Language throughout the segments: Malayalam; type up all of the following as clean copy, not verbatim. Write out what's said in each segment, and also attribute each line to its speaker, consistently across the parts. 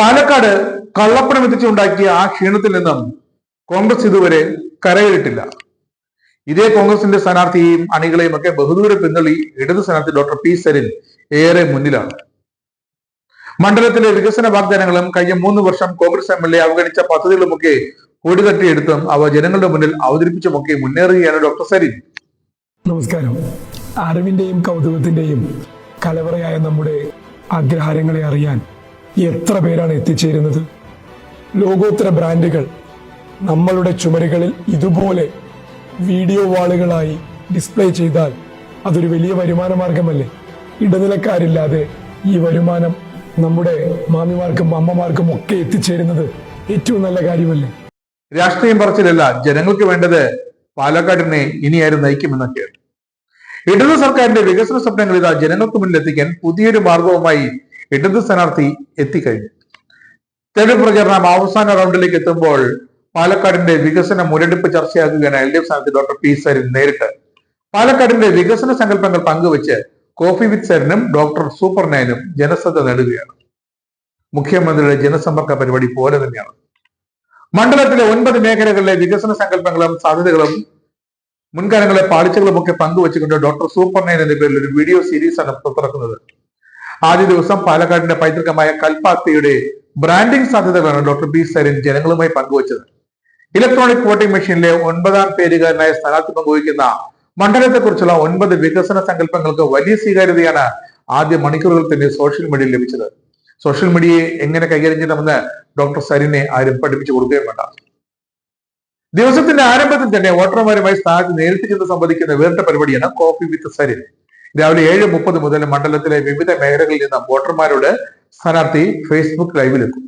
Speaker 1: പാലക്കാട് കള്ളപ്പണം എത്തിച്ചുണ്ടാക്കിയ ആ ക്ഷീണത്തിൽ നിന്നും കോൺഗ്രസ് ഇതുവരെ കരകയറിയിട്ടില്ല. ഇതേ കോൺഗ്രസിന്റെ സ്ഥാനാർത്ഥിയെയും അണികളെയും ഒക്കെ ബഹുദൂരം പിന്തള്ളി ഇടത് സ്ഥാനാർത്ഥി ഡോക്ടർ പി സരിൻ ഏറെ മുന്നിലാണ്. മണ്ഡലത്തിലെ വികസന വാഗ്ദാനങ്ങളും കഴിഞ്ഞ 3 വർഷം കോൺഗ്രസ് MLA അവഗണിച്ച പദ്ധതികളുമൊക്കെ കൊടികട്ടിയെടുത്തും അവ ജനങ്ങളുടെ മുന്നിൽ അവതരിപ്പിച്ചുമൊക്കെ മുന്നേറുകയാണ് ഡോക്ടർ സരിൻ.
Speaker 2: നമസ്കാരം. അറിവിന്റെയും കൗതുകത്തിന്റെയും കലവറയായ നമ്മുടെ അഗ്രഹാരങ്ങളെ അറിയാൻ എത്ര പേരാണ് എത്തിച്ചേരുന്നത്. ലോകോത്തര ബ്രാൻഡുകൾ നമ്മളുടെ ചുമരുകളിൽ ഇതുപോലെ വീഡിയോ വാളുകളായി ഡിസ്പ്ലേ ചെയ്താൽ അതൊരു വലിയ വരുമാന മാർഗമല്ലേ? ഇടനിലക്കാരില്ലാതെ ഈ വരുമാനം നമ്മുടെ മാമിമാർക്കും അമ്മമാർക്കും ഒക്കെ എത്തിച്ചേരുന്നത് ഏറ്റവും നല്ല കാര്യമല്ലേ?
Speaker 1: രാഷ്ട്രീയം പറച്ചിലല്ല, ജനങ്ങൾക്ക് വേണ്ടത് പാലക്കാടിനെ ഇനി ആരും നയിക്കുമെന്നൊക്കെയാണ്. ഇടത് സർക്കാരിന്റെ വികസന സ്വപ്നങ്ങൾ ഇതാ ജനങ്ങൾക്ക് മുന്നിൽ എത്തിക്കാൻ പുതിയൊരു മാർഗവുമായി ഇടത് സ്ഥാനാർത്ഥി എത്തിക്കഴിഞ്ഞു. തെരഞ്ഞെടുപ്പ് പ്രചരണം അവസാന റൗണ്ടിലേക്ക് എത്തുമ്പോൾ പാലക്കാടിന്റെ വികസന മുരടിപ്പ് ചർച്ചയാക്കുകയാണ് LDF സ്ഥാനാർത്ഥി ഡോക്ടർ പി സരിൻ നേരിട്ട്. പാലക്കാടിന്റെ വികസന സങ്കല്പങ്ങൾ പങ്കുവച്ച് കോഫി വിത്ത് സരിനും ഡോക്ടർ സൂപ്പർ നയനും ജനശ്രദ്ധ നേടുകയാണ്. മുഖ്യമന്ത്രിയുടെ ജനസമ്പർക്ക പരിപാടി പോലെ തന്നെയാണ്. മണ്ഡലത്തിലെ 9 മേഖലകളിലെ വികസന സങ്കല്പങ്ങളും സാധ്യതകളും മുൻകാലങ്ങളിലെ പാളിച്ചകളും ഒക്കെ പങ്കുവച്ചുകൊണ്ട് ഡോക്ടർ സൂപ്പർ നയൻ എന്ന പേരിൽ ഒരു വീഡിയോ സീരീസ് ആണ് പുറത്തിറക്കുന്നത്. ആദ്യ ദിവസം പാലക്കാടിന്റെ പൈതൃകമായ കൽപ്പാത്തിയുടെ ബ്രാൻഡിംഗ് സാധ്യതകളാണ് ഡോക്ടർ പി സരിൻ ജനങ്ങളുമായി പങ്കുവച്ചത്. ഇലക്ട്രോണിക് വോട്ടിംഗ് മെഷീനിലെ 9ാം പേരുകാരനായ സ്ഥാനാർത്ഥി പങ്കുവയ്ക്കുന്ന മണ്ഡലത്തെക്കുറിച്ചുള്ള 9 വികസന സങ്കല്പങ്ങൾക്ക് വലിയ സ്വീകാര്യതയാണ് ആദ്യ മണിക്കൂറുകൾ തന്നെ സോഷ്യൽ മീഡിയയിൽ ലഭിച്ചത്. സോഷ്യൽ മീഡിയയെ എങ്ങനെ കൈകാര്യം ചെയ്യണമെന്ന് ഡോക്ടർ സരിനെ ആരും പഠിപ്പിച്ചു കൊടുക്കുകയും വേണ്ട. ദിവസത്തിന്റെ ആരംഭത്തിൽ തന്നെ വോട്ടർമാരുമായി സ്ഥാനാർത്ഥി നേരിട്ട് ചെന്ന് സംവദിക്കുന്ന വേറിട്ട പരിപാടിയാണ് കോഫി വിത്ത് സരിൻ. രാവിലെ 7:30 മുതൽ മണ്ഡലത്തിലെ വിവിധ മേഖലകളിൽ നിന്ന് വോട്ടർമാരോട് സ്ഥാനാർത്ഥി ഫേസ്ബുക്ക് ലൈവിലെത്തും.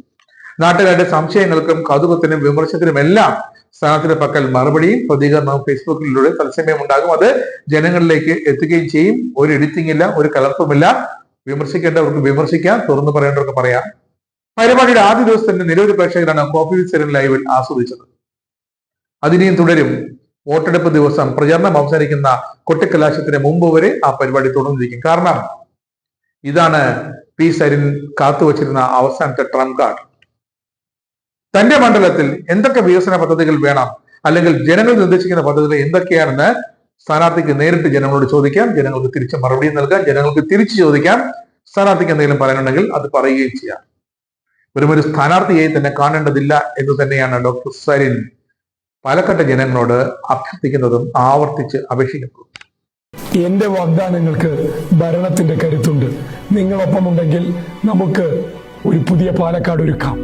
Speaker 1: നാട്ടുകാരുടെ സംശയങ്ങൾക്കും കൗതുകത്തിനും വിമർശനത്തിനും എല്ലാം സ്ഥാനാർത്ഥിയുടെ പക്കൽ മറുപടിയും പ്രതികരണവും ഫേസ്ബുക്കിലൂടെ തത്സമയം ഉണ്ടാകും. അത് ജനങ്ങളിലേക്ക് എത്തുകയും ചെയ്യും. ഒരു എഡിറ്റിംഗ് ഇല്ല, ഒരു കലർപ്പുമില്ല. വിമർശിക്കേണ്ടവർക്ക് വിമർശിക്കാം, തുറന്നു പറയേണ്ടവർക്ക് പറയാം. പരിപാടിയുടെ ആദ്യ ദിവസം തന്നെ നിരവധി പ്രേക്ഷകരാണ് കോഫി വിത്ത് സരിൻ ലൈവിൽ ആസ്വദിച്ചത്. അതിനെയും തുടരും. വോട്ടെടുപ്പ് ദിവസം പ്രചരണം അവസാനിക്കുന്ന കൊട്ടിക്കലാശത്തിന് മുമ്പ് വരെ ആ പരിപാടി തുടർന്നിരിക്കും. കാരണം ഇതാണ് പി സരിൻ കാത്തുവച്ചിരുന്ന അവസാനത്തെ ട്രംപ് കാർഡ്. തന്റെ മണ്ഡലത്തിൽ എന്തൊക്കെ വികസന പദ്ധതികൾ വേണം, അല്ലെങ്കിൽ ജനങ്ങൾ നിർദ്ദേശിക്കുന്ന പദ്ധതികൾ എന്തൊക്കെയാണെന്ന് സ്ഥാനാർത്ഥിക്ക് നേരിട്ട് ജനങ്ങളോട് ചോദിക്കാം. ജനങ്ങൾക്ക് തിരിച്ച് മറുപടി നൽകാം. ജനങ്ങൾക്ക് തിരിച്ചു ചോദിക്കാം. സ്ഥാനാർത്ഥിക്ക് എന്തെങ്കിലും പറയാനുണ്ടെങ്കിൽ അത് പറയുകയും ചെയ്യാം. ഒരു സ്ഥാനാർത്ഥിയെ തന്നെ കാണേണ്ടതില്ല എന്ന് തന്നെയാണ് ഡോക്ടർ സരിൻ പാലക്കാട്ടെ ജനങ്ങളോട് അഭ്യർത്ഥിക്കുന്നതും ആവർത്തിച്ച് അപേക്ഷിക്കുന്നതും.
Speaker 2: എന്റെ വാഗ്ദാനങ്ങൾക്ക് ഭരണത്തിന്റെ കരുത്തുണ്ട്. നിങ്ങളൊപ്പമുണ്ടെങ്കിൽ നമുക്ക് ഒരു പുതിയ പാലക്കാട് ഒരുക്കാം.